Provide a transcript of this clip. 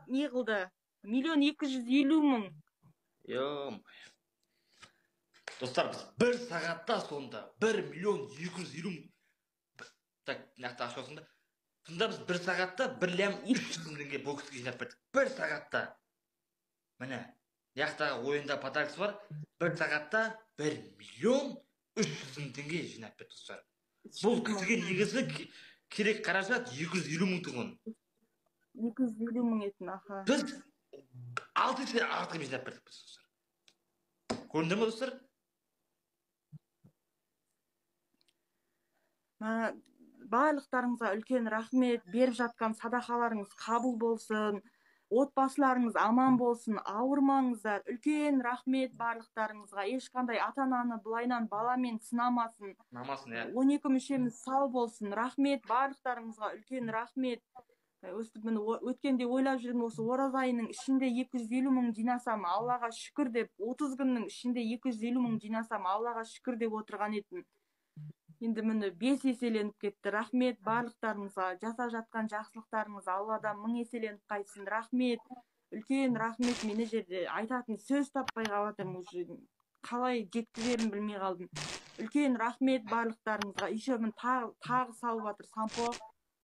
не қылды? 1.250.000. Йом. Достар, біз бір сағатта сонда 1.250.000. Так, нақты ақша болсын да. Сонда біз бір сағатта 1.300.000 теңге бұл кісіге жинап бердік. Бір сағатта. Міне, яқтағы ойында подаркасы бар. Бір сағатта 1.300.000 теңге жинап берді достар. Бұл кісіге негізі керек қаражат 250.000 тұғын. 250.000 етін, аха. Біз 6 есе артық жинап бердік біз достар. Көрінді ме достар? Барлықтарыңызға үлкен рахмет. Беріп жатқан садақаларыңыз қабыл болсын. Отбасыларыңыз аман болсын, ауырмаңыздар. Үлкен рахмет барлықтарыңызға. Ешқандай ата-ананы былайнан баламен сынамасын. 12 мүшеміз сау болсын. Рахмет барлықтарыңызға, үлкен рахмет. Өткенде ойлап жүрдім, осы ораза айының ішінде 250.000 жинасам, Аллаға шүкір деп, 30 күннің ішінде 250.000 жинасам, Аллаға шүкір деп отырған едім. Енді міне 5 еселеніп кетті. Рахмет барлықтарыңызға. Жасап жатқан жақсылықтарыңыз Алладан 1000 еселеніп қайтсын. Рахмет. Үлкен рахмет. Мені жерде айтатын сөз таппай қалатырмын, уже қалай жеткізерін білмей қалдым. Үлкен рахмет барлықтарыңызға. Еще тағы салып жатыр сампо.